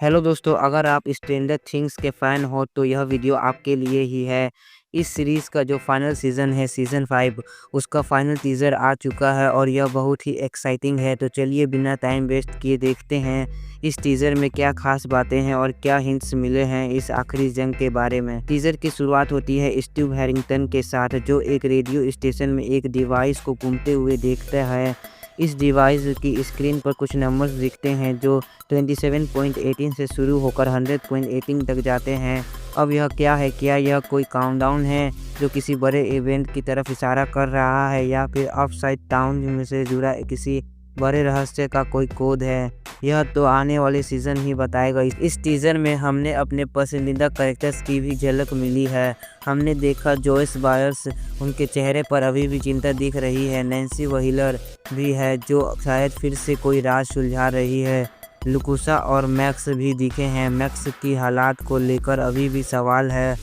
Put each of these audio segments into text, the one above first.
Hello दोस्तों, अगर आप स्ट्रेंजर थिंग्स के फ़ैन हो तो यह वीडियो आपके लिए ही है। इस सीरीज़ का जो फाइनल सीज़न है सीज़न 5 उसका फाइनल टीज़र आ चुका है और यह बहुत ही एक्साइटिंग है। तो चलिए बिना टाइम वेस्ट किए देखते हैं इस टीज़र में क्या खास बातें हैं और क्या हिंट्स मिले हैं इस आखिरी जंग के बारे में। टीज़र की शुरुआत होती है स्टीव हैरिंगटन के साथ, जो एक रेडियो स्टेशन में एक डिवाइस को घूमते हुए देखता है। इस डिवाइस की स्क्रीन पर कुछ नंबर्स दिखते हैं जो 27.18 से शुरू होकर 100.18 तक जाते हैं। अब यह क्या है? क्या यह कोई काउंटडाउन है जो किसी बड़े इवेंट की तरफ इशारा कर रहा है, या फिर अपसाइड डाउन में से जुड़ा किसी बड़े रहस्य का कोई कोड है? यह तो आने वाले सीज़न ही बताएगा। इस टीज़र में हमने अपने पसंदीदा कैरेक्टर्स की भी झलक मिली है। हमने देखा जोयस बायर्स, उनके चेहरे पर अभी भी चिंता दिख रही है। नैन्सी व्हीलर भी है जो शायद फिर से कोई राज सुलझा रही है। लुकुसा और मैक्स भी दिखे हैं। मैक्स की हालात को लेकर अभी भी सवाल है।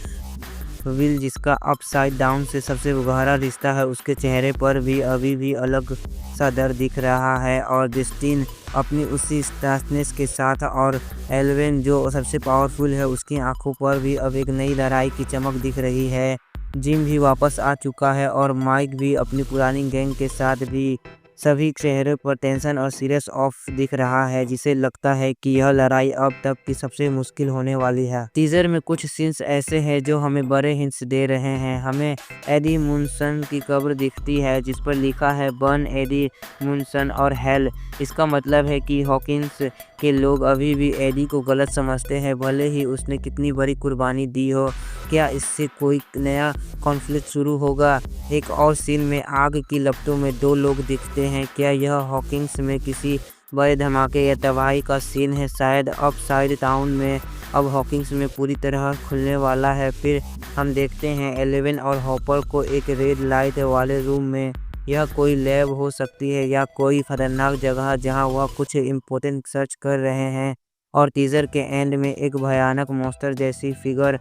विल, जिसका अपसाइड डाउन से सबसे गहरा रिश्ता है, उसके चेहरे पर भी अभी भी अलग सा डर दिख रहा है। और जस्टिन अपनी उसी स्टासनेस के साथ, और एल्वेन जो सबसे पावरफुल है, उसकी आंखों पर भी अब एक नई लड़ाई की चमक दिख रही है। जिम भी वापस आ चुका है और माइक भी अपनी पुरानी गैंग के साथ भी। सभी चेहरे पर टेंशन और सीरियस ऑफ दिख रहा है, जिसे लगता है कि यह लड़ाई अब तक की सबसे मुश्किल होने वाली है। टीजर में कुछ सीन्स ऐसे हैं जो हमें बड़े हिंट्स दे रहे हैं। हमें एडी मुनसन की कब्र दिखती है जिस पर लिखा है बर्न एडी मुनसन और हेल। इसका मतलब है कि हॉकिंस के लोग अभी भी एडी को गलत समझते हैं, भले ही उसने कितनी बड़ी कुर्बानी दी हो। क्या इससे कोई नया कॉन्फ्लिक्ट शुरू होगा? एक और सीन में आग की लपटों में दो लोग दिखते हैं। क्या यह हॉकिंस में किसी बड़े धमाके या तबाही का सीन है? शायद अपसाइड टाउन में अब हॉकिंस में पूरी तरह खुलने वाला है। फिर हम देखते हैं एलेवन और हॉपर को एक रेड लाइट वाले रूम में। यह कोई लैब हो सकती है या कोई खतरनाक जगह जहां वह कुछ इम्पोर्टेंट सर्च कर रहे हैं। और टीजर के एंड में एक भयानक मॉन्स्टर जैसी फिगर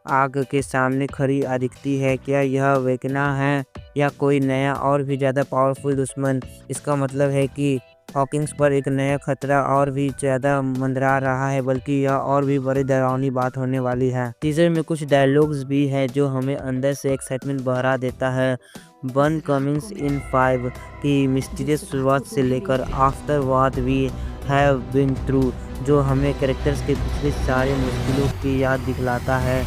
आग के सामने खड़ी दिखती है। क्या यह वेकना है या कोई नया और भी ज़्यादा पावरफुल दुश्मन? इसका मतलब है कि हॉकिंस पर एक नया खतरा और भी ज़्यादा मंडरा रहा है, बल्कि यह और भी बड़ी डरावनी बात होने वाली है। टीजर में कुछ डायलॉग्स भी है जो हमें अंदर से एक्साइटमेंट बढ़ा देता है। वन कमिंग्स इन 5 की मिस्टीरियस शुरुआत से लेकर after what we have been through, जो हमें कैरेक्टर्स के पिछले सारे मुश्किलों की याद दिखलाता है।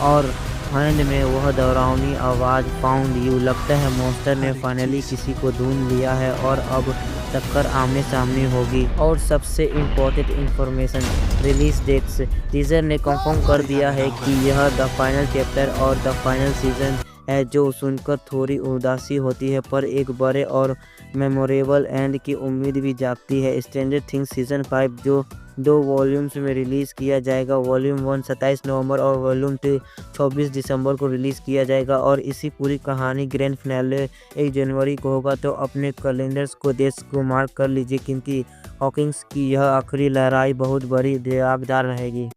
और एंड में वह डरावनी आवाज़ फाउंड यू। लगता है मॉन्स्टर ने फाइनली किसी को ढूंढ लिया है और अब टक्कर आमने सामने होगी। और सबसे important information, release dates. Teaser ने कंफर्म कर दिया है कि यह द फाइनल चैप्टर और द फाइनल सीजन है, जो सुनकर थोड़ी उदासी होती है, पर एक बड़े और मेमोरेबल एंड की उम्मीद भी जागती है। स्ट्रेंजर थिंग्स सीजन 5 जो 2 वॉल्यूम्स में रिलीज़ किया जाएगा। वॉल्यूम 1 27 नवंबर और वॉल्यूम 2 26 दिसंबर को रिलीज़ किया जाएगा। और इसी पूरी कहानी ग्रैंड फिनाले 1 जनवरी को होगा। तो अपने कैलेंडर्स को डेट्स को मार्क कर लीजिए, क्योंकि हॉकिंस की यह आखिरी लड़ाई बहुत बड़ी दावेदार रहेगी।